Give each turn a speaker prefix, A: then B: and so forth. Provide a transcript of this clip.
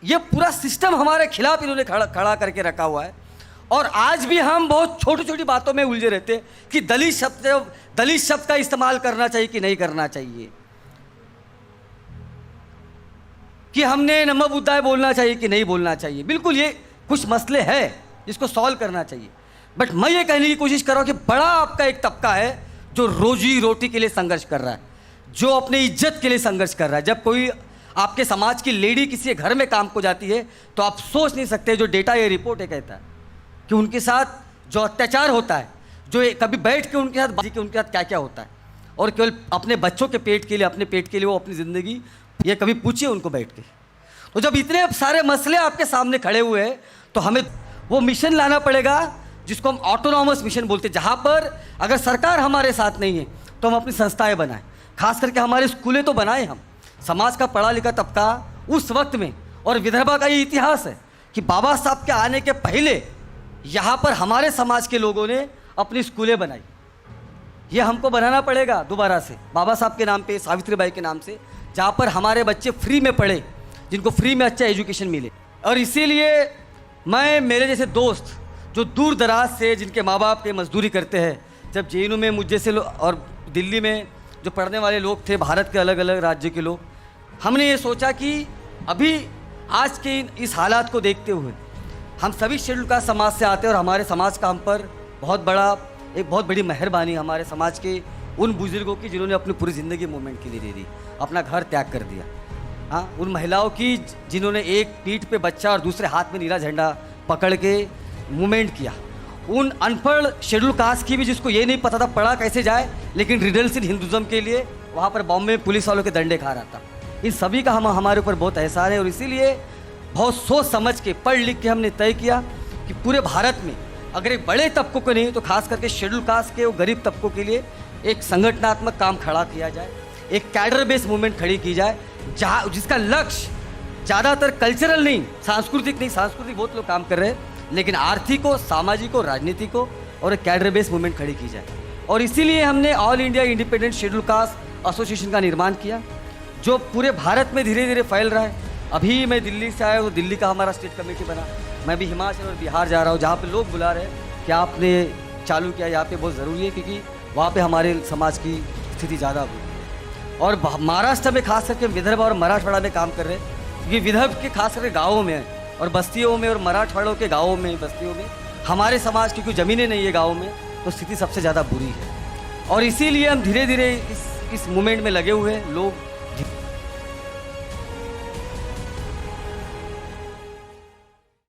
A: ये पूरा सिस्टम हमारे खिलाफ इन्होंने खड़ा करके रखा हुआ है। और आज भी हम बहुत छोटी छोटी बातों में उलझे रहते हैं कि दलित शब्द का इस्तेमाल करना चाहिए कि नहीं करना चाहिए, कि हमने नमो बुद्धाय बोलना चाहिए कि नहीं बोलना चाहिए। बिल्कुल ये कुछ मसले हैं जिसको सॉल्व करना चाहिए, बट मैं ये कहने की कोशिश कर रहा हूँ कि बड़ा आपका एक तबका है जो रोजी रोटी के लिए संघर्ष कर रहा है, जो अपनी इज्जत के लिए संघर्ष कर रहा है। जब कोई आपके समाज की लेडी किसी घर में काम को जाती है तो आप सोच नहीं सकते, जो डेटा ये रिपोर्ट है कहता है कि उनके साथ जो अत्याचार होता है, जो कभी बैठ के उनके साथ बात के उनके साथ क्या क्या होता है, और केवल अपने बच्चों के पेट के लिए, अपने पेट के लिए वो अपनी ज़िंदगी, ये कभी पूछिए उनको बैठ के। तो जब इतने सारे मसले आपके सामने खड़े हुए हैं तो हमें वो मिशन लाना पड़ेगा जिसको हम ऑटोनॉमस मिशन बोलते हैं, जहाँ पर अगर सरकार हमारे साथ नहीं है तो हम अपनी संस्थाएं बनाएं। खास करके हमारे स्कूलें तो बनाएं हम। समाज का पढ़ा लिखा तबका उस वक्त में, और विदर्भा का ये इतिहास है कि बाबा साहब के आने के पहले यहाँ पर हमारे समाज के लोगों ने अपनी स्कूलें बनाई। ये हमको बनाना पड़ेगा दोबारा से, बाबा साहब के नाम पे, सावित्रीबाई के नाम से, जहाँ पर हमारे बच्चे फ्री में पढ़े, जिनको फ्री में अच्छा एजुकेशन मिले। और इसीलिए मैं, मेरे जैसे दोस्त जो दूर दराज से, जिनके माँ बाप के मजदूरी करते हैं, जब जेएनयू में मुझ जैसे और दिल्ली में जो पढ़ने वाले लोग थे, भारत के अलग अलग राज्य के लोग, हमने ये सोचा कि अभी आज के इस हालात को देखते हुए हम सभी शेड्यूल कास्ट समाज से आते हैं, और हमारे समाज का हम पर एक बहुत बड़ी मेहरबानी हमारे समाज के उन बुजुर्गों की जिन्होंने अपनी पूरी ज़िंदगी मूवमेंट के लिए दे दी, अपना घर त्याग कर दिया। हाँ, उन महिलाओं की जिन्होंने एक पीठ पे बच्चा और दूसरे हाथ में नीला झंडा पकड़ के मूवमेंट किया। उन अनपढ़ शेड्यूल कास्ट की भी, जिसको ये नहीं पता था पढ़ा कैसे जाए, लेकिन रिडल्स इन हिंदुज़म के लिए वहाँ पर बॉम्बे में पुलिस वालों के डंडे खा रहा था। इन सभी का हमारे ऊपर बहुत एहसान है, और इसीलिए बहुत सोच समझ के, पढ़ लिख के हमने तय किया कि पूरे भारत में अगर एक बड़े तबकों को नहीं तो खास करके शेड्यूल कास्ट के और गरीब तबकों के लिए एक संगठनात्मक काम खड़ा किया जाए, एक कैडर बेस्ड मूवमेंट खड़ी की जाए, जहाँ जिसका लक्ष्य ज़्यादातर कल्चरल नहीं, सांस्कृतिक बहुत लोग काम कर रहे हैं, लेकिन आर्थिक हो, सामाजिक हो, राजनीतिक हो, और एक कैडर बेस्ड मूवमेंट खड़ी की जाए। और इसीलिए हमने all India independent schedule caste association का निर्माण किया, जो पूरे भारत में धीरे धीरे फैल रहा है। अभी मैं दिल्ली से आया हूँ, दिल्ली का हमारा स्टेट कमेटी बना। मैं भी हिमाचल और बिहार जा रहा हूँ, जहाँ पे लोग बुला रहे हैं कि आपने चालू किया, यहाँ पे बहुत ज़रूरी है, क्योंकि वहाँ पे हमारे समाज की स्थिति ज़्यादा हुई। और महाराष्ट्र में खास करके विदर्भ और मराठवाड़ा में काम कर रहे हैं, क्योंकि विदर्भ के खास करके गाँवों में और बस्तियों में, और मराठवाड़ों के गाँवों में, बस्तियों में हमारे समाज की कोई ज़मीनें नहीं है गाँव में, तो स्थिति सबसे ज़्यादा बुरी है। और इसीलिए हम धीरे धीरे इस मूवमेंट में लगे हुए हैं। लोग